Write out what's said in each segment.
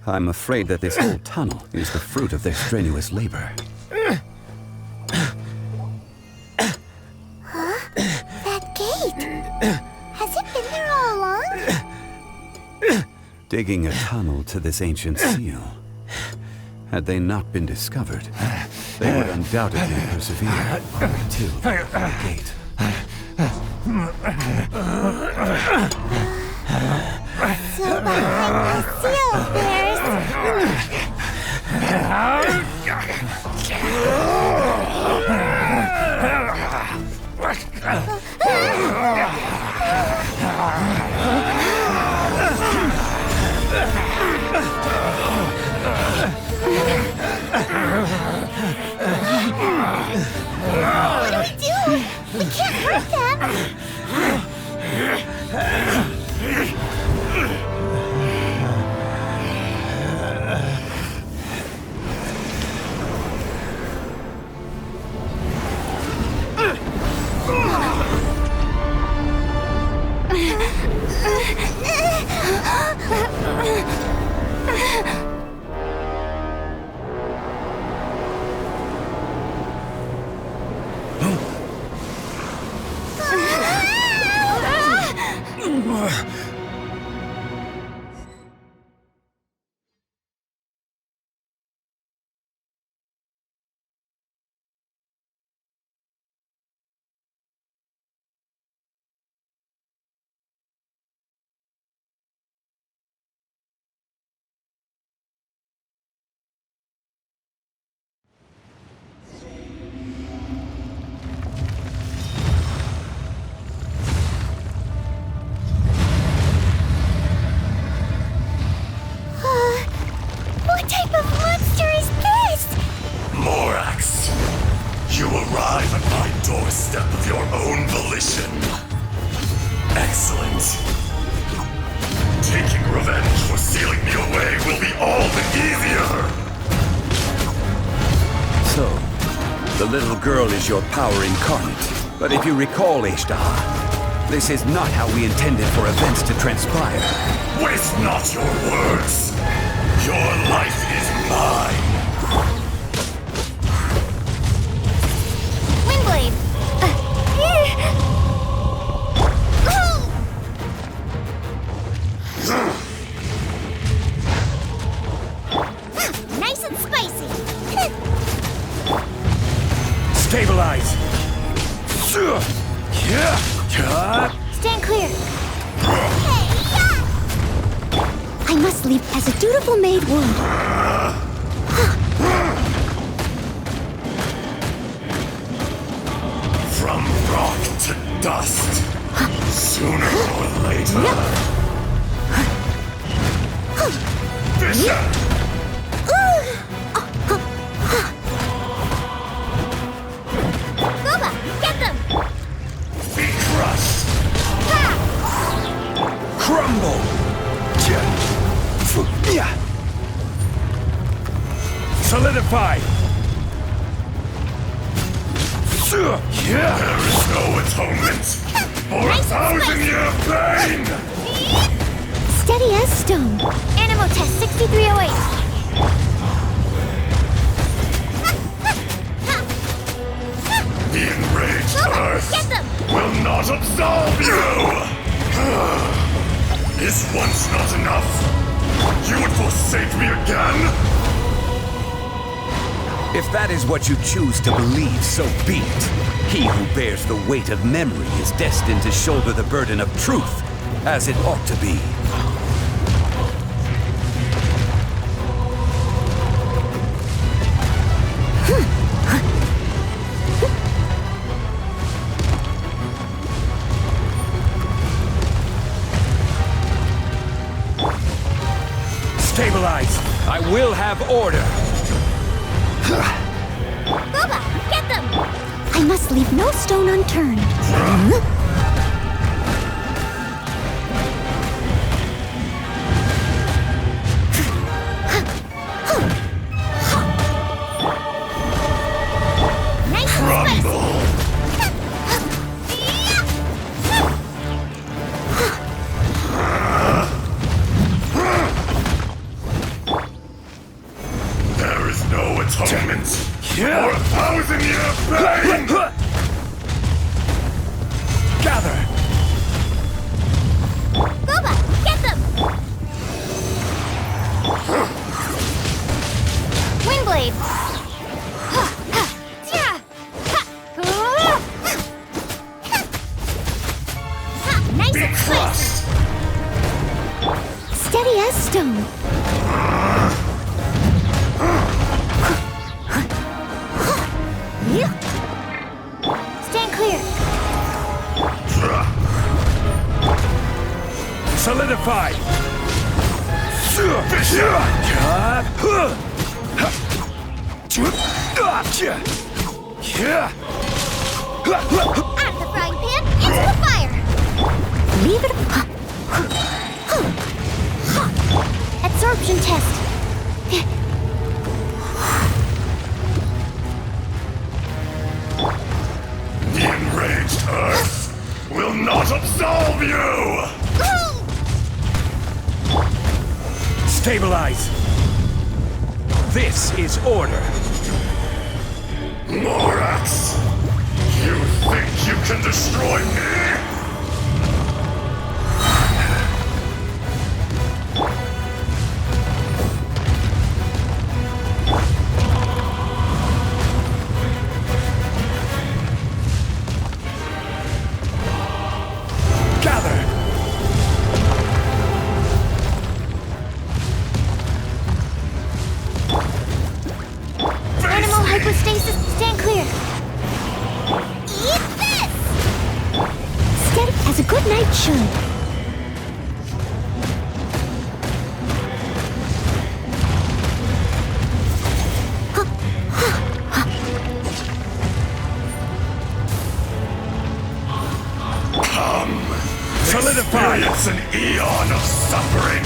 I'm afraid that this whole tunnel is the fruit of their strenuous labor. Huh? That gate! Has it been there all along? Digging a tunnel to this ancient seal. Had they not been discovered, they would undoubtedly persevere until the gate. So behind the seal, there's... What do we do? We can't hurt them! What type of monster is this? Morax, you arrive at my doorstep of your own volition. Excellent. Taking revenge for sealing me away will be all the easier. So, the little girl is your power incarnate. But if you recall, Azhdaha, this is not how we intended for events to transpire. Waste not your words. Your life is mine. Windblade! Nice and spicy! Stabilize! Stand clear! I must leave as a dutiful maid would. From rock to dust. Sooner or later. Vision! Boba, get them! Be crushed! Crumble! Solidify! There is no atonement for 1,000-year pain! Steady as stone. Animal test 6308. The enraged Earth Get them! will not absolve you! Is once not enough? You would forsake me again? If that is what you choose to believe, so be it. He who bears the weight of memory is destined to shoulder the burden of truth, as it ought to be. Stabilize! I will have order! Boba, get them! I must leave no stone unturned. Nice and Crumble! spicy. Stone. Stand clear. Solidify! Out of the frying pan, into the fire. Leave it. Absorption test. The enraged Earth will not absolve you! Stabilize! This is order. Morax! You think you can destroy me? Gather! Animal hypostasis, stand clear. Eat this! Steady as a good knight should. Come! Solidify! Experience an eon of suffering!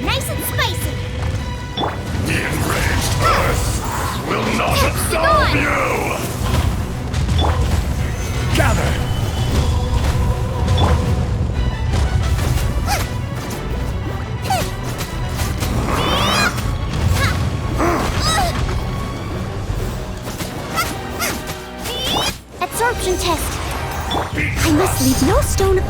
Nice and spicy. The enraged Earth will not absolve you! Gather! Absorption test. I must leave no stone.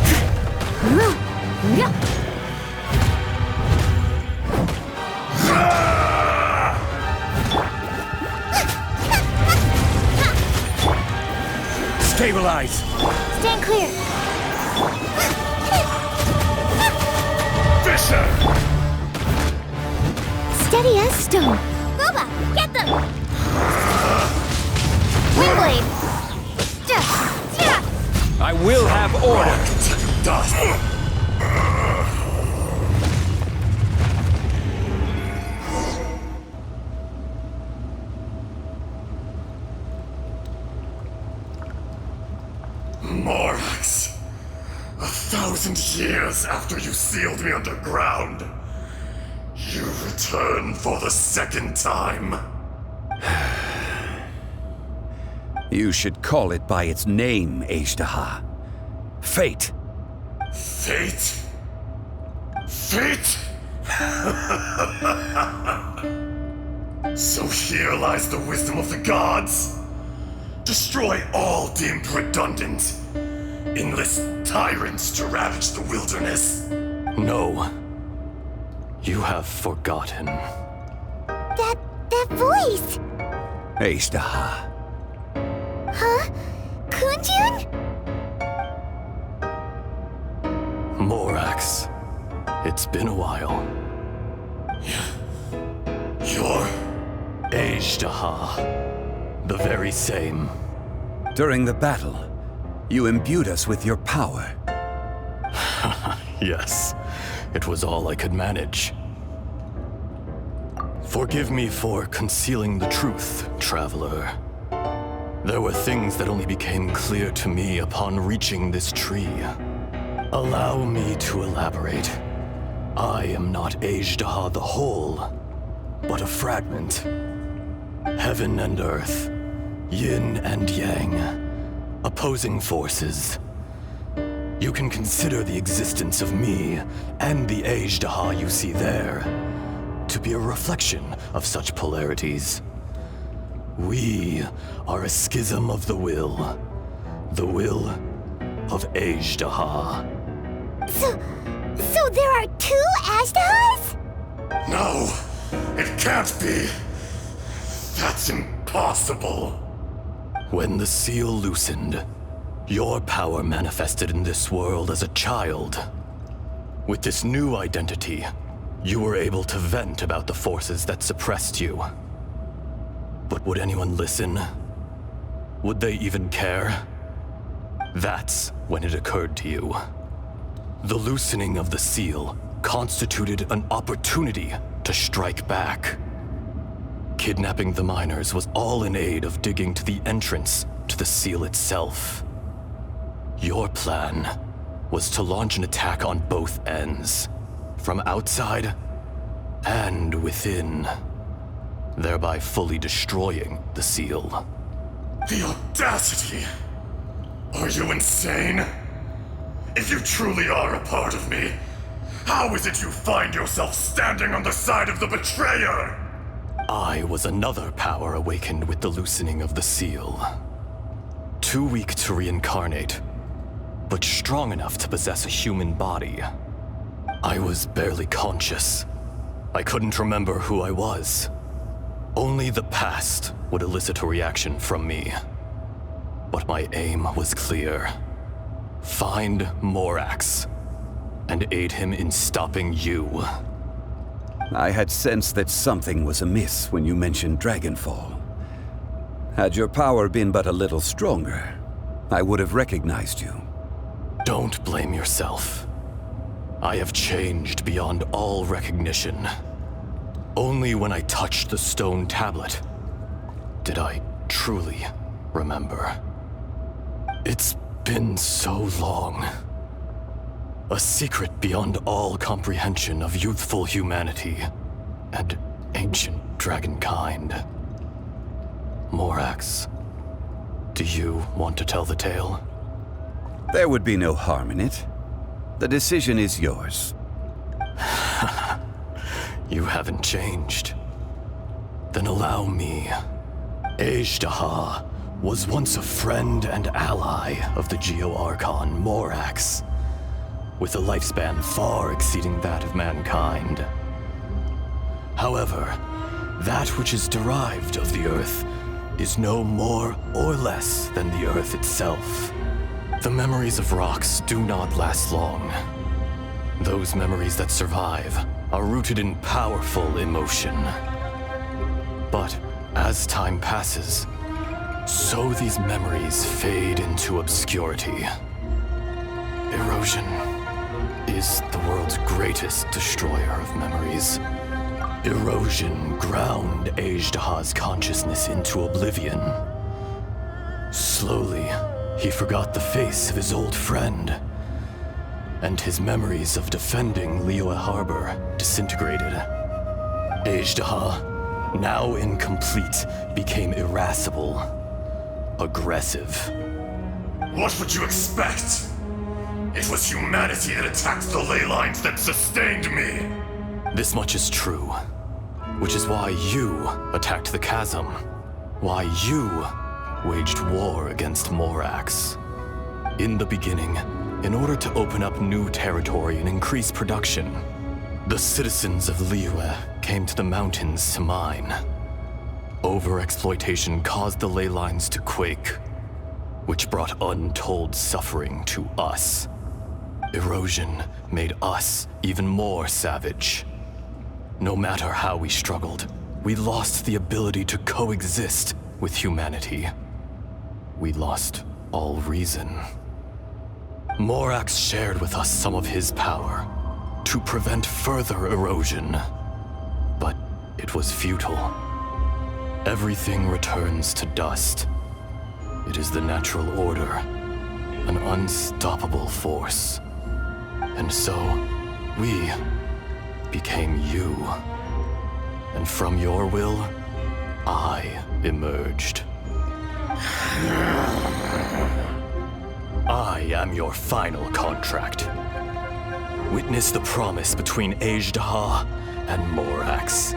Stabilize! Stand clear. Fisher! Steady as stone. Boba, get them! Wingblade. I will have order! Dust! Morax, 1,000 years after you sealed me underground, you return for the second time. You should call it by its name, Azhdaha. Fate. Fate? Fate? So here lies the wisdom of the gods. Destroy all deemed redundant. Enlist tyrants to ravage the wilderness. No. You have forgotten. That voice! Azhdaha. Huh? Kunjun? Morax. It's been a while. You're... Azhdaha. The very same. During the battle, you imbued us with your power. Yes. It was all I could manage. Forgive me for concealing the truth, traveler. There were things that only became clear to me upon reaching this tree. Allow me to elaborate. I am not Azhdaha the whole, but a fragment. Heaven and earth, yin and yang, opposing forces. You can consider the existence of me and the Azhdaha you see there to be a reflection of such polarities. We are a schism of the will of Azhdaha. So there are two Azhdahas? No, it can't be. That's impossible. When the seal loosened, Your power manifested in this world as a child. With this new identity, you were able to vent about the forces that suppressed you. But would anyone listen? Would they even care? That's when it occurred to you. The loosening of the seal constituted an opportunity to strike back. Kidnapping the miners was all in aid of digging to the entrance to the seal itself. Your plan was to launch an attack on both ends, from outside and within, thereby fully destroying the seal. The audacity! Are you insane? If you truly are a part of me, how is it you find yourself standing on the side of the betrayer? I was another power awakened with the loosening of the seal. Too weak to reincarnate, but strong enough to possess a human body. I was barely conscious. I couldn't remember who I was. Only the past would elicit a reaction from me. But my aim was clear. Find Morax and aid him in stopping you. I had sensed that something was amiss when you mentioned Dragonfall. Had your power been but a little stronger, I would have recognized you. Don't blame yourself. I have changed beyond all recognition. Only when I touched the stone tablet did I truly remember. It's been so long. A secret beyond all comprehension of youthful humanity and ancient dragonkind. Morax, do you want to tell the tale? There would be no harm in it. The decision is yours. You haven't changed. Then allow me. Azhdaha was once a friend and ally of the Geo-Archon Morax, with a lifespan far exceeding that of mankind. However, that which is derived of the Earth is no more or less than the Earth itself. The memories of rocks do not last long. Those memories that survive are rooted in powerful emotion. But as time passes, so these memories fade into obscurity. Erosion is the world's greatest destroyer of memories. Erosion ground Azhdaha's consciousness into oblivion. Slowly, he forgot the face of his old friend, and his memories of defending Liyue Harbor disintegrated. Azhdaha, now incomplete, became irascible, aggressive. What would you expect? It was humanity that attacked the ley lines that sustained me. This much is true, which is why you attacked the chasm, why you waged war against Morax. In the beginning, in order to open up new territory and increase production, the citizens of Liyue came to the mountains to mine. Overexploitation caused the ley lines to quake, which brought untold suffering to us. Erosion made us even more savage. No matter how we struggled, we lost the ability to coexist with humanity. We lost all reason. Morax shared with us some of his power to prevent further erosion, but it was futile. Everything returns to dust. It is the natural order, an unstoppable force. And so, we became you. And from your will, I emerged. I am your final contract. Witness the promise between Azhdaha and Morax.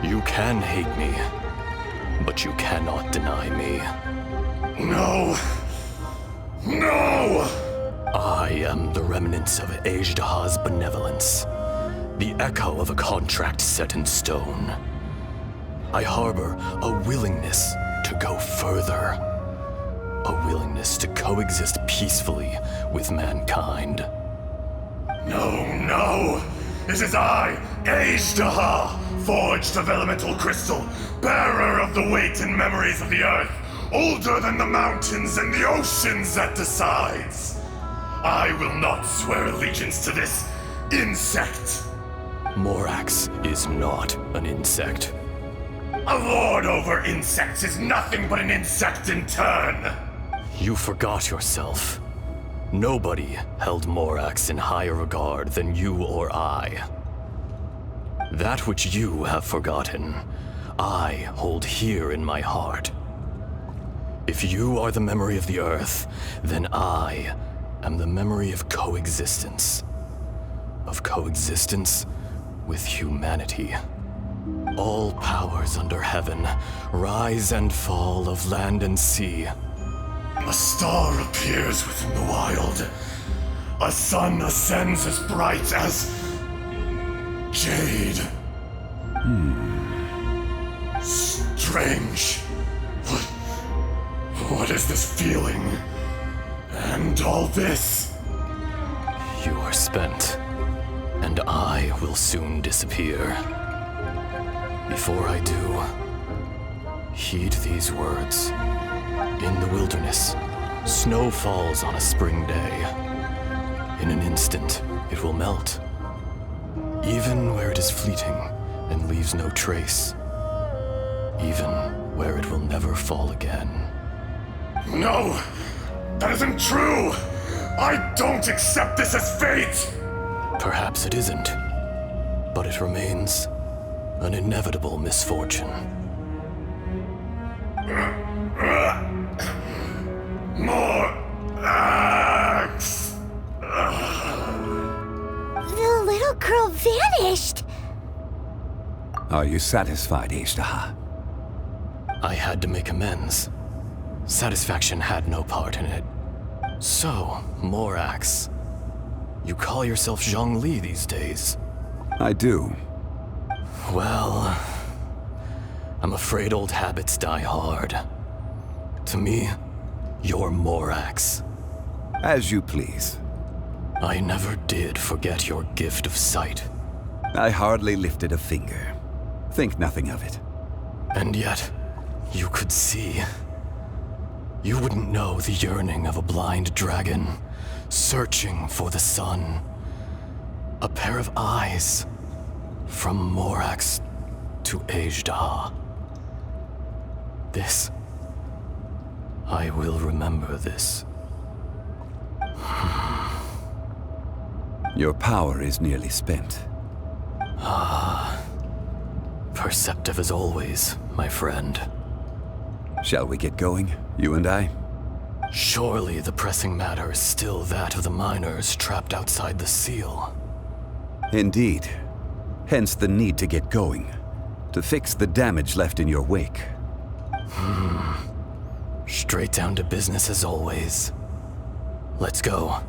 You can hate me, but you cannot deny me. No! No! I am the remnants of Azhdaha's benevolence, the echo of a contract set in stone. I harbor a willingness to go further. a willingness to coexist peacefully with mankind. No, no! It is I, Azhdaha, forged of elemental crystal, bearer of the weight and memories of the earth, older than the mountains and the oceans that decides. I will not swear allegiance to this insect. Morax is not an insect. A lord over insects is nothing but an insect in turn. You forgot yourself. Nobody held Morax in higher regard than you or I. That which you have forgotten, I hold here in my heart. If you are the memory of the Earth, then I am the memory of coexistence. Of coexistence with humanity. All powers under heaven, rise and fall of land and sea. A star appears within the wild. A sun ascends as bright as jade. Strange. What is this feeling? And all this? You are spent, and I will soon disappear. Before I do, heed these words. In the wilderness, snow falls on a spring day. In an instant, it will melt. Even where it is fleeting and leaves no trace. Even where it will never fall again. No! That isn't true! I don't accept this as fate! Perhaps it isn't, but it remains an inevitable misfortune. More axe! The little girl vanished! Are you satisfied, Azhdaha? I had to make amends. Satisfaction had no part in it. So, Morax, you call yourself Zhongli these days? I do. Well, I'm afraid old habits die hard. To me, you're Morax. As you please. I never did forget your gift of sight. I hardly lifted a finger. Think nothing of it. And yet, you could see. You wouldn't know the yearning of a blind dragon, searching for the sun. A pair of eyes, from Morax to Azhdaha. This, I will remember this. Your power is nearly spent. Perceptive as always, my friend. Shall we get going, you and I? Surely the pressing matter is still that of the miners trapped outside the seal. Indeed. Hence the need to get going. To fix the damage left in your wake. Straight down to business as always. Let's go.